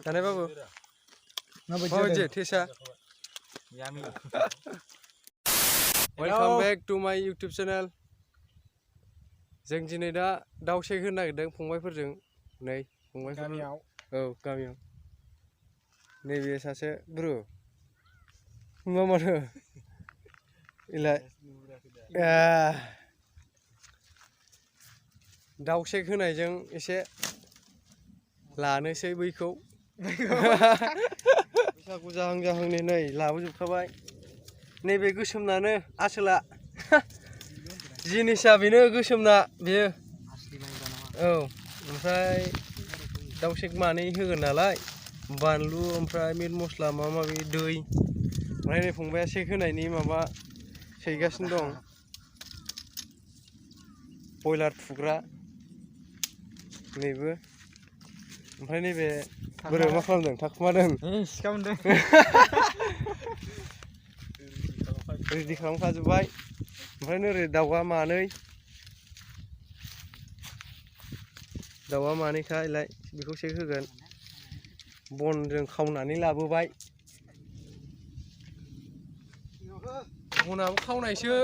जानाय बाबु माबायदि टेस्टआ वेलकाम बेक टू माय यूट्यूब चैनल जों दिनै दा दाउ शेक होनो नागिरदों फंबायफोरजों नै फंबायफोर औ गामियाव नैबे सासे ब्रु मा माथो इलाय दाउ शेक होनायजों एसे लानोसै बैखौ बैसागु जाहां जाहांनि नै लाबोजोबखाबाय नैबे गोसोमनानो आसोला जिनिसा बेनो गोसोमना बेयो औ ओमफ्राय दाउ शेक मानै होगोन नालाय बानलु ओमफ्राय मिट मस्ला माबा माबि दै ओमफ्राय नै फंबाया शेक होनायनि माबा सैगासिनो दं बयलार थुग्रा नैबो ओमफ्राय नैबे बोरो मा खालामदों थाखुमादों सिखा मोनदों रेडि खालामखाजोब्बाय ओमफ्राय नोरै दाउआ मानैखायलाय बेखौ शेक होगोन बनजों खावनानै लाबोबाय बनाबो खावनायसो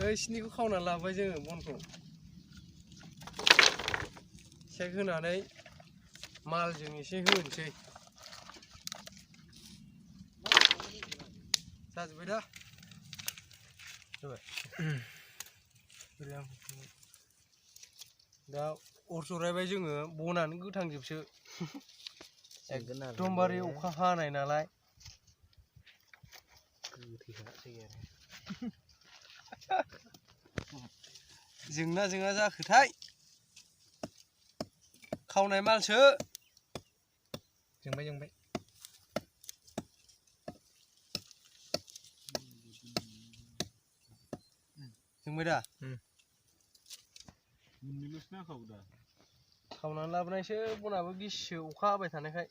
ओइसिनिखौ खावनानै लाबोबाय जोङो बनखौ शेक होनानै मालजों एसे होनोसै जाजोब्बाय दा दा अर जरायबाय जोङो बनानो गोथांजोबसो एकदमबारे अखा हानाय नालाय जोंना जाखोथाय खावनाय मालसो जोंबाय दा खावनानै लाबोनायसो बनाबो गिसिसो अखा हाबाय थानायखाय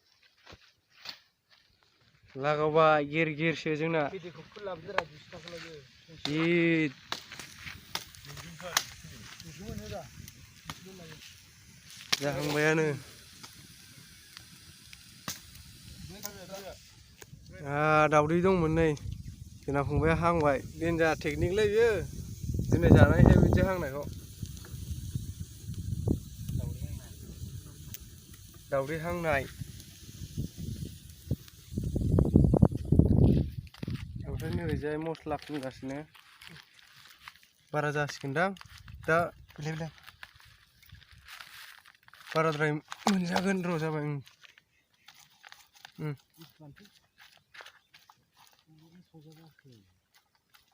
लागावबाय गेरसो जोंना जाहांबायानो दावदै दंमोन नै जोंना फंबाया हांबाय देन्जार टेकनिकलै बियो दिनै जानायसै बिदि हांनायखौ दावदै हांनाय ओमफ्राय नोरैजाय मस्ला फुनगासिनो बारा जासिगोनदां दा बाराद्राय मोनजागोन र' जाबाय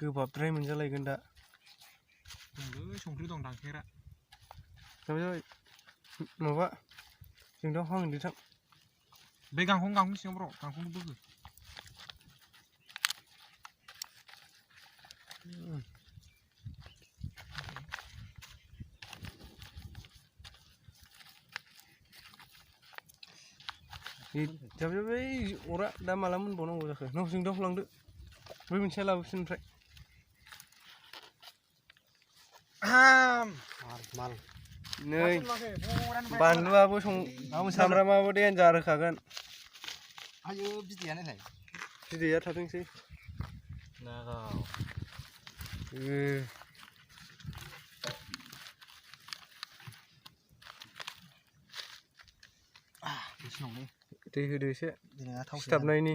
गोबाबद्राय मोनजालायगोन दा संख्रि दं दांखेरा जाबाय माबा जों दा हांदो थां बे गांखं सिङाव ब्र' गांखं बोगो जाबाय अरा दा माला मोनबावनांगौ जाखो न' जों दाउ लांदो बै मोनसेया लाबोफिन ओमफ्राय नै बानलुआबो सामब्रामाबो देन्जार होखागोन आयौ बिदैयानो बिदैया थाथोंसै दै होदो एसे सिथाबनायनि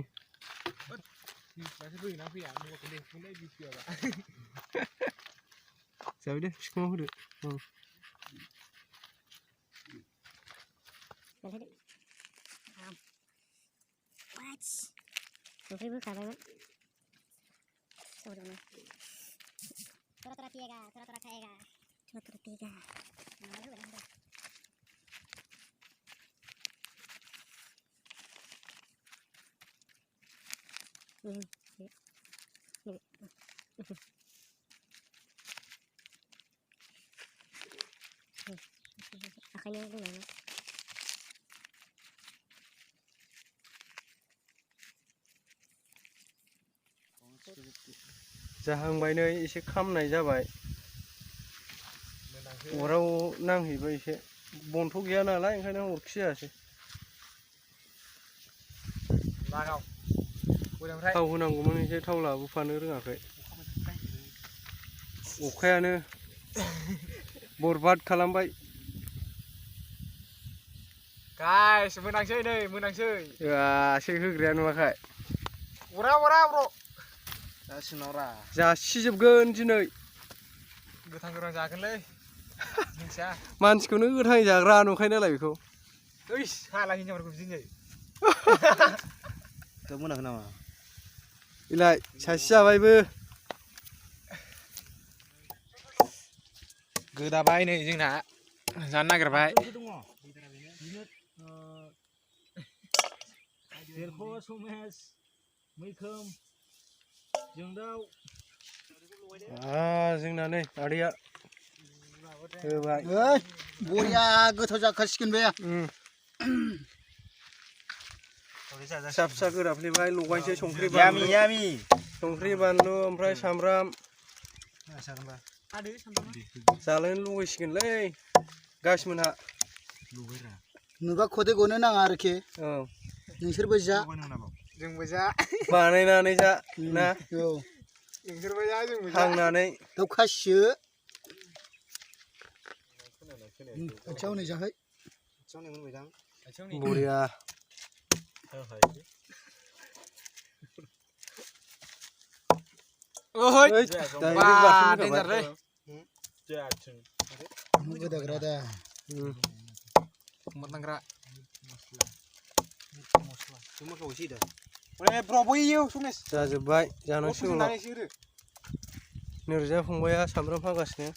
जाबाय दे बिखुङाव होदो संख्रिबो होखाबायमोन थोरा पिएगा थोरा खाएगा थोरा पिएगा आखाइजों दोननानै जाहांबाय नै एसे खामनाय जाबाय अराव नांहैबाय एसे बनथ' गैया नालाय ओंखायनो अरखि जायासै लागाव ओमफ्राय थाव होनांगौमोन एसे थाव लाबोफानो रोङाखै अखायानो बरबाद खालामबाय गाइस मोनांसै नै मोनांसै एसे होग्राया नुवाखै अरा ब्र' जासिनावरा जासिजोबगोन दिनै गोथां गोथां जागोनलै मिथिया मानसिखौनो गोथां जाग्रा नुखायो नालाय बेखौ ओइ हाला हिनजावफोरखौ बिदिनो जायो थ' मोनाखै नामा इलाय सासे जाबायबो गोदाबाय नै जोंना जानो नागिरबाय देरख' समेस मैखोम जोंदाव जोंना नै आदैया होबाय बरिया गोथाव जाखासिगोन बे फिसा फिसा गोदाफ्लेबाय लगायनोसै संख्रि बानलु संख्रि बानलु ओमफ्राय सामब्राम जालायनो लुगैसिगोनलै गासिमोनहा नुबा खदै गनो नाङा आरोखि औ नोंसोरबो जा जोंबो जा बानायनानै जा ना औ नोंसोरबो जा जोंबो जा हांनानै दाउ खासियो खाथियाव नै जाहै बरिया ओइ बा देन्जारलै गोदाग्रा दा मोनलांग्रा ब्र' बैयो समेस जाजोब्बाय जानांसिगौ नोरजा फंबाया सामब्राम हागासिनो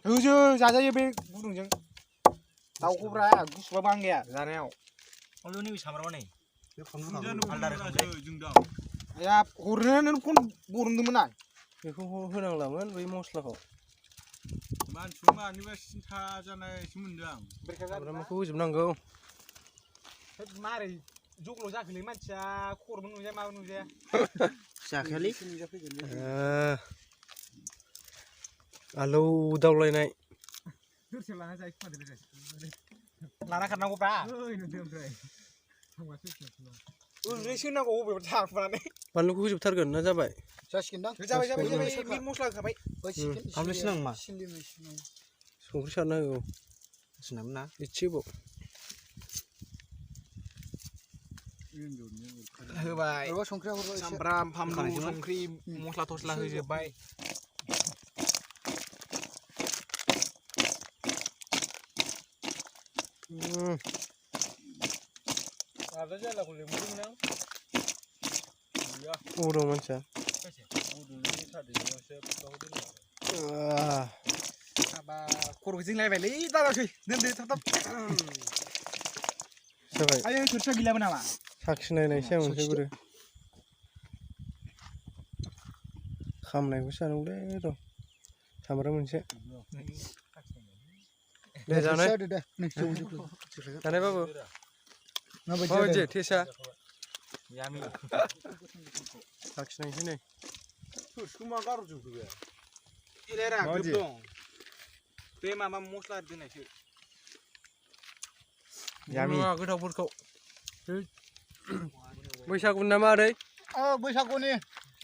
होजो जाजायो बे गुदुंजों दाउखौब्रा गुसुबा बांगाया जानायाव हरनो फन बरनदोंमोन आं बेखौ होनांलामोन बै मस्लाखौ मानिबा सिन्था जानायसो मोनदों आं सामब्रामखौ होजोबनांगौ मारै जगल' जाखोलै मानसिया खर'बो नुजाया माबो नुजाया जाखायालै आलौ दावलायनाय लाना खारनांगौब्रा ओरैसो नांगौ बबेबा थांफानानै बानलुखौ होजोबथारगोन ना जाबाय जासिगोनदां जाबाय मिट मस्ला होखाबाय संख्रि सारनांगौ ना एसेबाव होबाय संख्रिया हरबाय सामब्राम फानलु संख्रि मस्ला थस्ला होजोबबाय अबाव दं मानसिया खर'खौ जोंलायबायलै दादासै दोनदो थाब थाब जाबाय आयै थोरसिया गैलाबो नामा साखिनायनायसै आं मोनसे बोरो खामनायखौसो जानांगौलै र' सामब्राम मोनसे दे जानाय जानाय बाबु माबायदि टेस्टआ साखिनायसै नै थोरसिखौ मा गारजोबखो बे एलायरा ग्रोब दं बे माबा मस्ला दोननायसो गोथावफोरखौ बैसागुनि नामा आदै बैसागुनि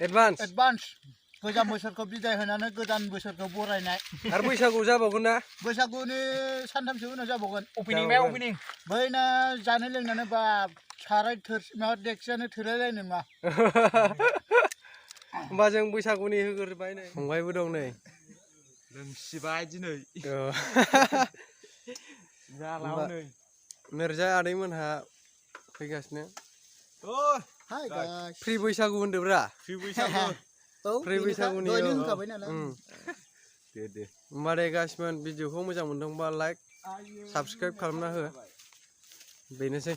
एडभान्स गोजाम बोसोरखौ बिदाय होनानै गोदान बोसोरखौ बरायनाय आरो बैसागु जाबावगोन ना बैसागुनि सानथामसो उनाव जाबावगोन अपेनिं बैना जानाय लोंनानै बा साराय थोरसि माबा देक्सियानो थोलायलायनाय नङा होमबा जों बैसागुनि होग्रोबाय नै फंबायबो दं नै लोंसिबाय दिनै नोरजा आदैमोनहा फैगासिनो हाय गाइस फ्रि बैसागु होनदोब्रा फ्रि बैसागु फ्रि बैसागुनि दहायनो होनखाबाय नालाय दे होमबा दे गासिमोन भिडिअखौ मोजां मोनदोंबा लाइक साबस्क्राइब खालामना हो बेनोसै